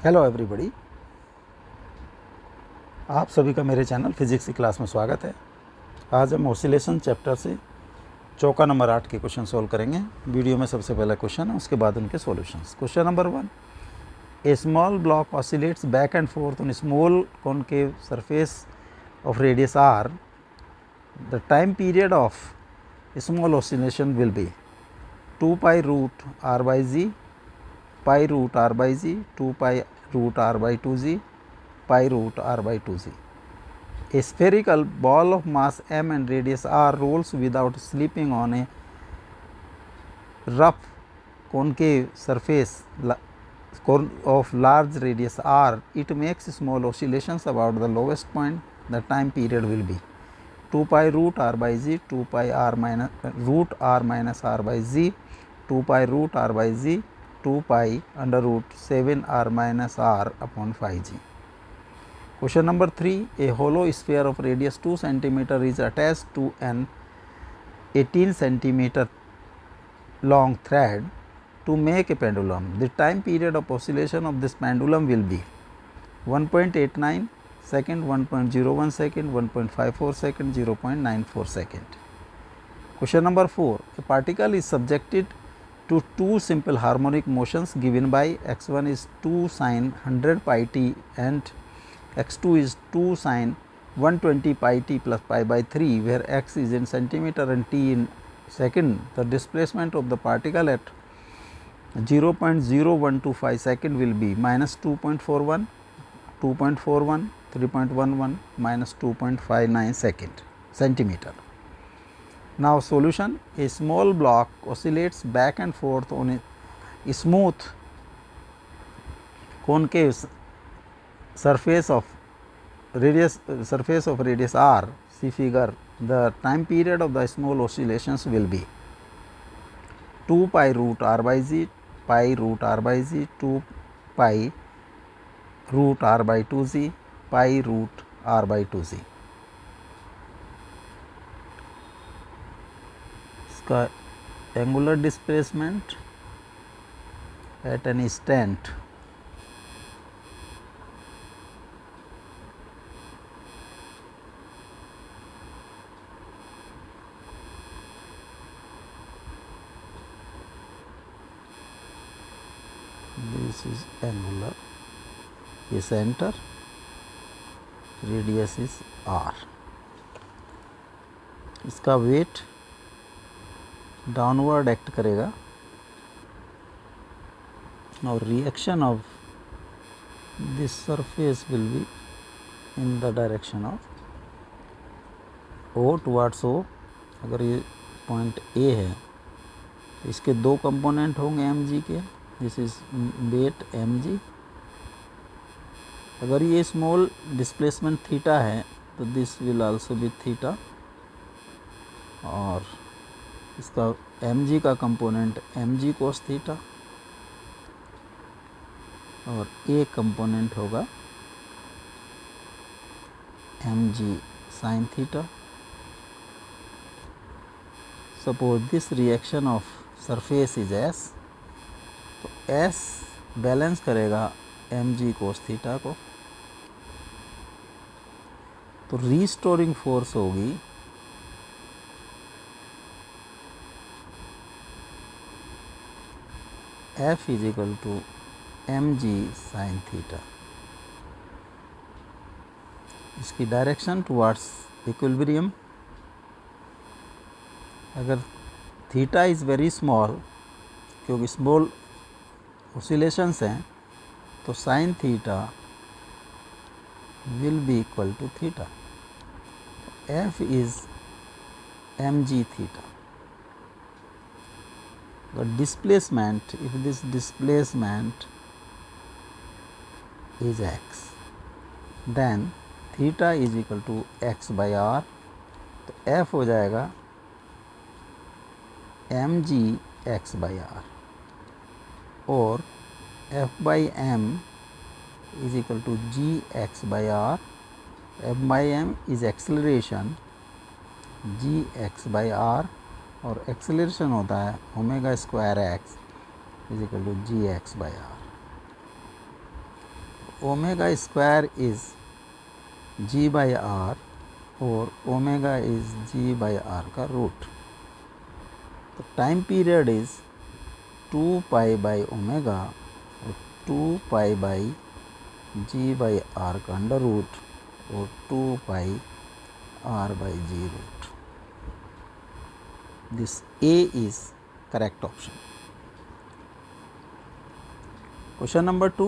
Hello everybody, आप सभी का मेरे चैनल फिजिक्स की क्लास में स्वागत है। आज हम ऑसिलेशन चैप्टर से चौका नंबर 8 के क्वेश्चन सोल्व करेंगे। वीडियो में सबसे पहला क्वेश्चन है, उसके बाद उनके solutions. Question number 1, a small block oscillates back and forth on small concave surface of radius r. The time period of small oscillation will be 2 pi root r by g, pi root r by g, 2 pi root r by 2 g, pi root r by 2z. A spherical ball of mass m and radius r rolls without slipping on a rough concave surface of large radius r. It makes small oscillations about the lowest point. The time period will be 2 pi root r by z, 2 pi r minus root r minus r by z, 2 pi root r by z, 2 pi under root 7 r minus r upon 5g. Question number 3, a hollow sphere of radius 2 cm is attached to an 18 cm long thread to make a pendulum. The time period of oscillation of this pendulum will be 1.89 second, 1.01 second, 1.54 second, 0.94 second. Question number 4, a particle is subjected to two simple harmonic motions given by x1 is 2 sin 100 pi t and x2 is 2 sin 120 pi t plus pi by 3, where x is in centimeter and t in second. The displacement of the particle at 0.0125 second will be minus 2.41, 2.41, 3.11, minus 2.59 centimeter. Now solution, a small block oscillates back and forth on a smooth concave surface of radius r. See figure. The time period of the small oscillations will be 2 pi root r by z, pi root r by z, 2 pi root r by 2z, pi root r by 2z. इसका angular displacement eight an instant this is angular, ये center, radius is r. इसका weight downward act करेगा और reaction of this surface will be in the direction of O towards O. अगर ये point A है तो इसके दो कंपोनेंट होंगे एम जी के. This is weight m g. अगर ये स्मॉल डिस्प्लेसमेंट थीटा है तो this will also be theta, और इसका एम जी का component m g cos theta और ए कंपोनेंट होगा m g sine theta. Suppose this reaction of surface is S, तो एस बैलेंस करेगा एम जी कोस थीटा को. तो restoring force होगी F is equal to mg sin theta. इसकी direction towards equilibrium. अगर theta is very small, क्योंकि small oscillations हैं, तो sine theta will be equal to theta. F is mg theta. The displacement, if this displacement is x, then theta is equal to x by r. तो f हो जाएगा mg x by r, और f by m is equal to g x by r. f by m is acceleration, g x by r, और acceleration होता है omega square x is equal to g x by r. Omega square is g by r और omega is g by r का root. तो time period is 2 pi by omega और 2 pi by g by r का under root और 2 pi r by g root. This A is correct option. Question number 2.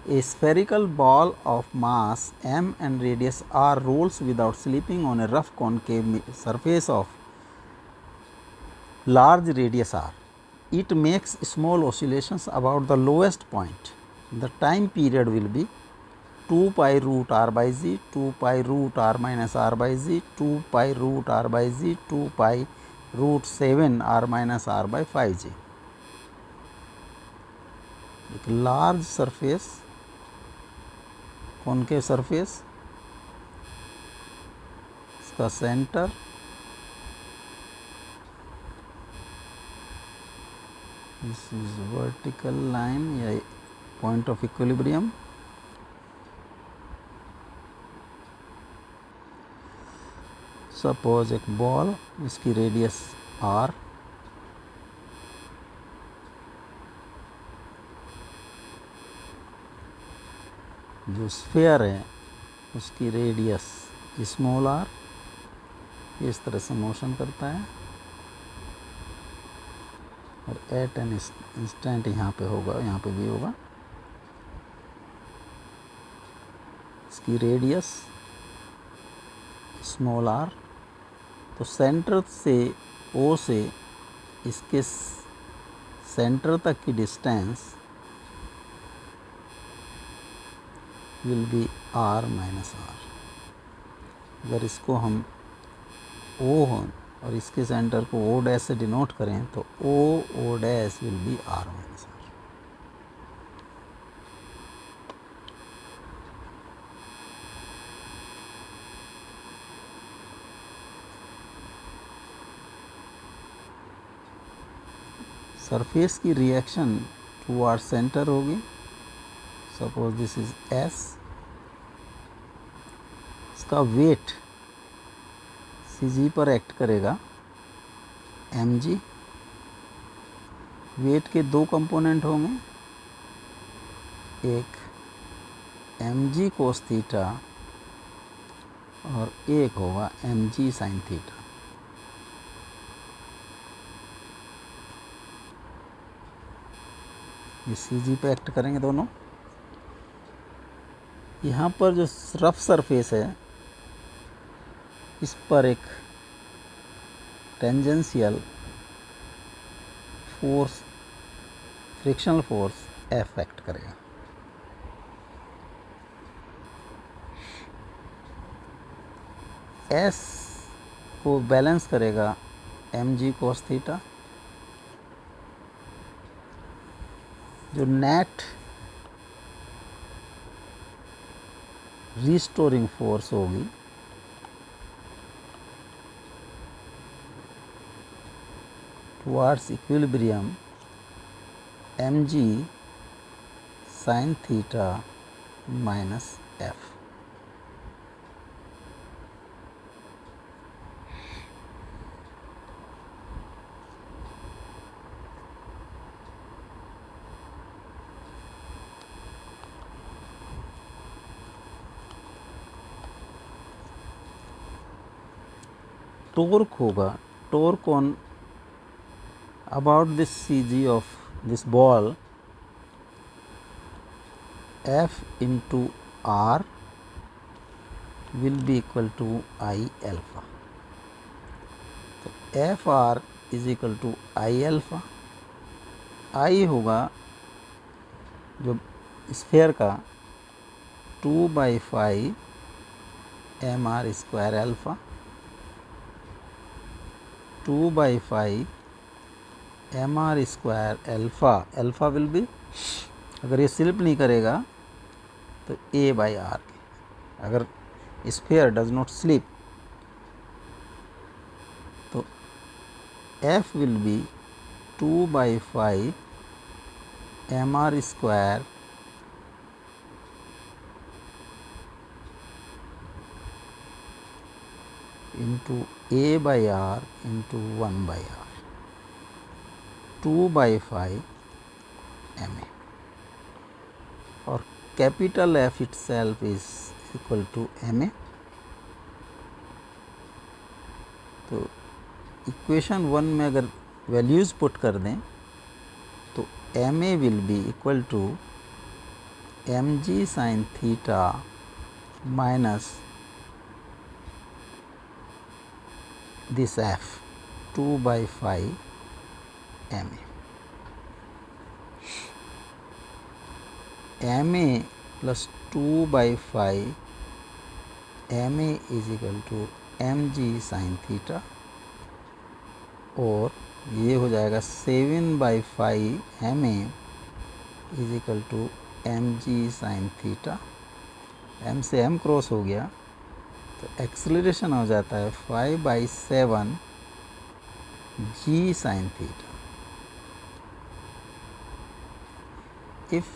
A spherical ball of mass m and radius r rolls without slipping on a rough concave surface of large radius r. It makes small oscillations about the lowest point. The time period will be 2 pi root r by z, 2 pi root r minus r by z, 2 pi root r by z, 2 pi root 7 r minus r by 5j. एक large surface, concave surface, इसका centre this is vertical line या point of equilibrium. Suppose एक ball, इसकी radius r, जो sphere है उसकी radius small r, इस तरह से मोशन करता है और एट एन इंस्टेंट यहाँ पे होगा, यहाँ पे भी होगा, इसकी रेडियस स्मॉल r। तो सेंटर से O से इसके सेंटर तक की distance will be r minus r। अगर इसको हम O हो और इसके सेंटर को O डैश से डिनोट करें तो O dash will be r minus r। Surface की रिएक्शन टुवर्ड सेंटर होगी। सपोज दिस इज S, इसका वेट CG पर एक्ट करेगा mg। वेट के दो कंपोनेंट होंगे, एक mg कोस थीटा और एक होगा mg साइन थीटा। ये CG पे एक्ट करेंगे दोनों। यहाँ पर जो रफ सरफेस है इस पर एक tangential force, frictional force F act करेगा। S को बैलेंस करेगा mg कोस थीटा। जो नेट रिस्टोरिंग फोर्स होगी towards equilibrium mg sine theta minus f। Torque होगा, torque on about this CG of this ball F into R will be equal to I alpha। तो FR is equal to I alpha। I होगा जो sphere का 2 by 5 mr square alpha, 2 by 5 mr square alpha. Alpha will be, अगर ये slip नहीं करेगा तो a by are. अगर स्फीयर डज नॉट स्लिप तो f will be 2 by 5 mr square into A by R into 1 by R, 2 by 5 ma, और capital F itself is equal to ma. तो equation 1 में अगर values put कर दें तो ma will be equal to mg sin theta minus this f 2 by 5 ma. ma plus 2 by 5 ma is equal to mg sin theta, और ये हो जाएगा 7 by 5 ma is equal to mg sin theta. m से m cross हो गया तो acceleration हो जाता है 5 by 7 g sin theta. If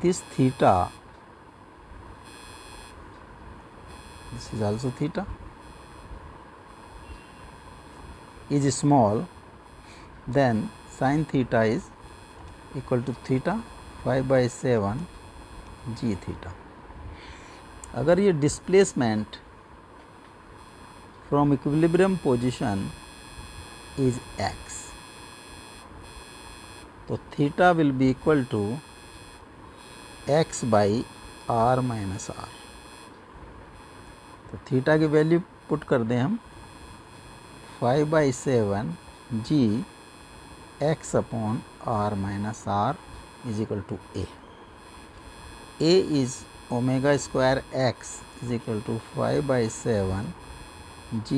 this theta, this is also theta, is small, then sin theta is equal to theta 5 by 7 g theta. अगर ये displacement from equilibrium position is x, तो theta will be equal to x by r minus r. तो theta की value put कर दें हम 5 by 7 g x upon r minus r is equal to a. a इज omega square x is equal to 5 by 7 g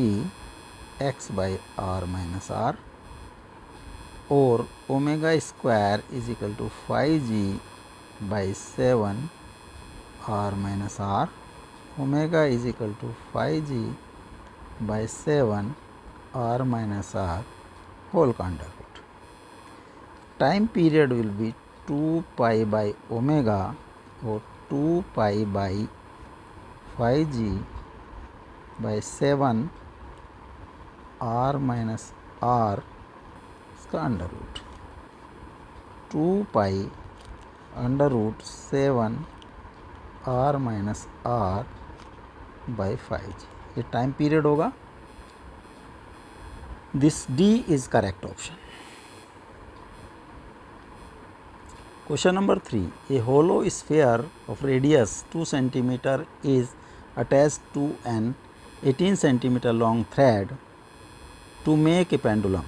x by r minus r, और omega square is equal to 5g by 7 r minus r. Omega is equal to 5g by 7 r minus r whole का under root. Time period will be 2 pi by omega और 2 pi by 5g by 7 r minus r इसका under root. 2 pi under root 7 r minus r by 5g. ये time period होगा. This D is correct option. Question number 3. A hollow sphere of radius 2 cm is attached to an 18 cm long thread to make a pendulum.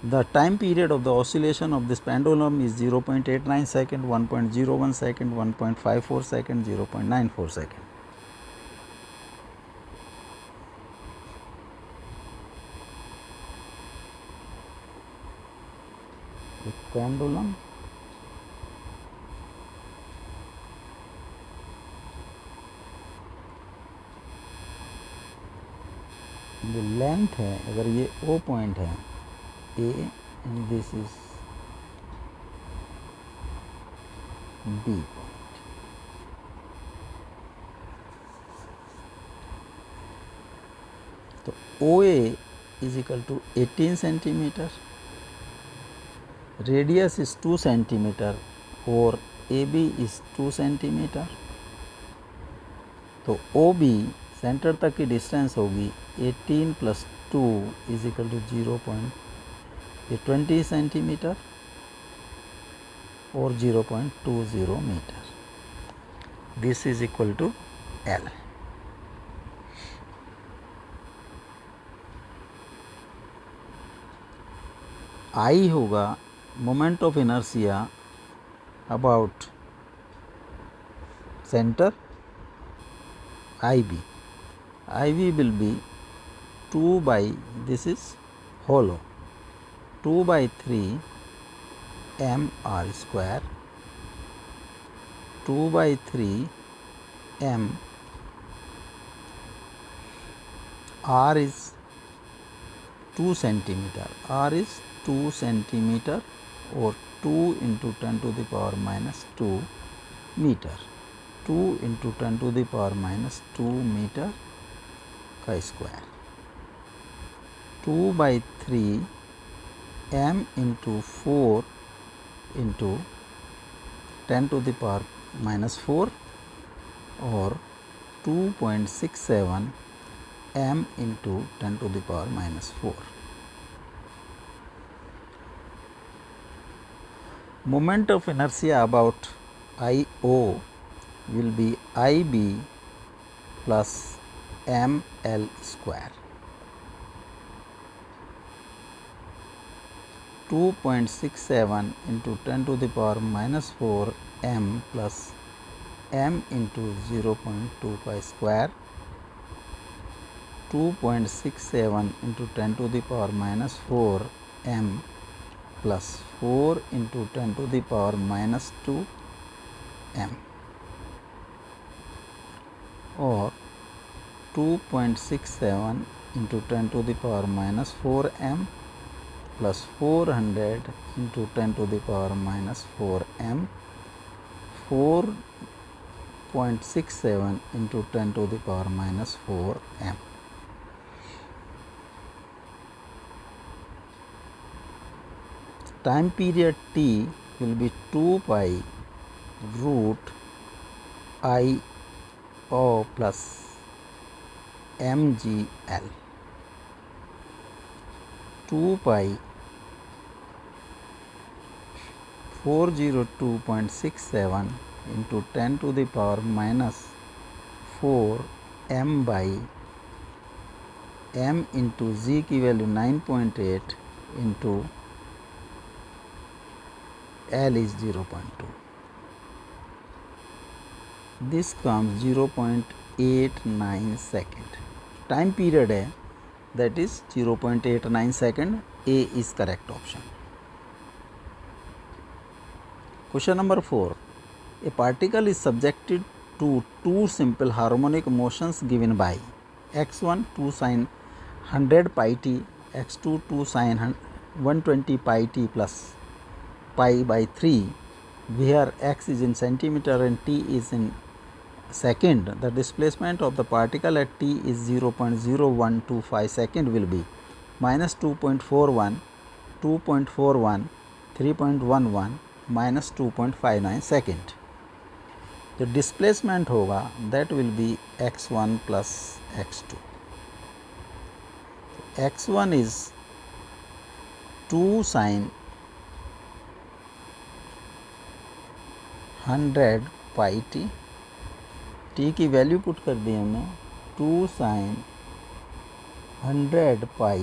The time period of the oscillation of this pendulum is 0.89 second, 1.01 second, 1.54 second, 0.94 second. A pendulum जो length है, अगर ये O point है A and this is B point, तो OA is equal to 18 centimetre, radius is 2 centimetre और AB is 2 centimetre. तो OB centre तक की डिस्टेंस होगी 18 plus 2 is equal to 0.20 centimetre और 0.20 metre. This is equal to L. I होगा moment of inertia about centre IB. IB will be 2 by, this is hollow, 2 by 3 mr square, 2 by 3 m, r is 2 centimeter, r is 2 centimeter or 2 into 10 to the power minus 2 meter. 2 into 10 to the power minus 2 meter का square 2/3 m into 4 into 10⁻⁻4 और 2.67 m into 10⁻⁻4. Moment of inertia about IO will be IB plus ml square. 2.67 into 10⁻⁻4 m plus m into 0.25 square. 2.67 into 10⁻⁻4 m plus 4 into 10⁻⁻2 m or 2.67 into 10⁻⁻4 m plus 400 into 10⁻⁻4 m, 4.67 into 10⁻⁻4 m. Time period t will be 2 pi root I O plus mgl. 2 pi 402.67 into 10⁻⁻4 m by m into z की value 9.8 into L is 0.2. This comes 0.89 second. Time period है, that is 0.89 second. A is correct option. Question number 4. A particle is subjected to two simple harmonic motions given by x1 2 sin 100 pi t, x2 2 sin 120 pi t plus pi by 3, where x is in centimeter and t is in second. The displacement of the particle at t is 0.0125 second will be minus 2.41, 2.41, 3.11, minus 2.59 second. The displacement होगा that will be x1 plus x2. x1 is 2 sin 100 pi t, t की value put कर दी हमने 2 sin 100 pi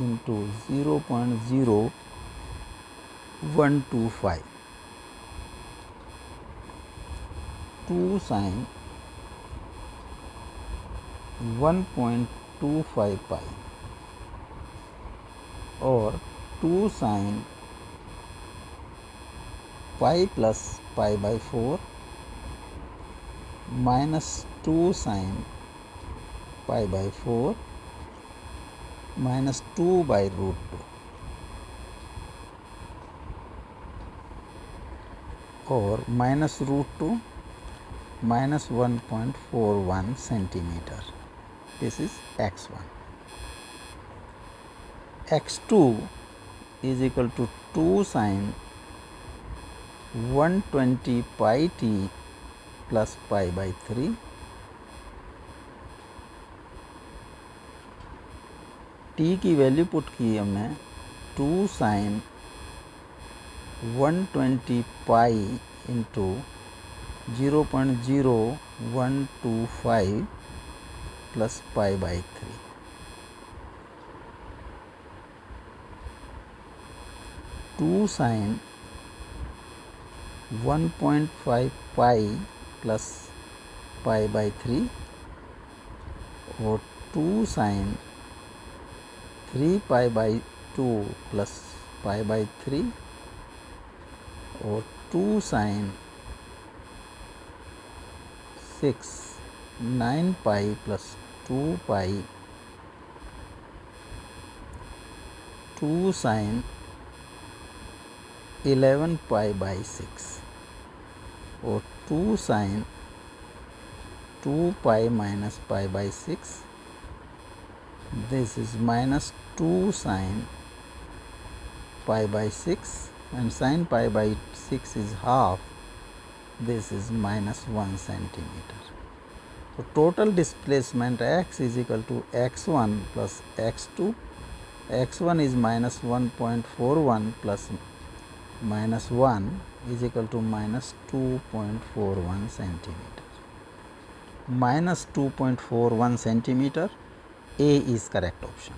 into 0.0125, 2 sin 1.25 pi और 2 sin pi plus pi by 4 minus 2 sin pi by 4 minus 2 by root 2 और minus root 2 minus 1.41 centimeter. This is x1. x2 is equal to 2 sin 120 pi t plus pi by 3 t की value put की हमने 2 sin 120 pi into 0.0125 plus pi by 3. 2 sin 1.5 pi plus pi by 3 और 2 sin 3 pi by 2 plus pi by 3 और 2 sin 6 9 pi plus 2 pi 2 sin 11 pi by 6 और 2 sin 2 pi minus pi by 6 this is minus 2 sin pi by 6 and sin pi by 6 is half, this is minus 1 centimeter. So, total displacement x is equal to x1 plus x2, x1 is minus 1.41 plus minus 1 is equal to minus 2.41 centimeter. Minus 2.41 centimeter, A is correct option.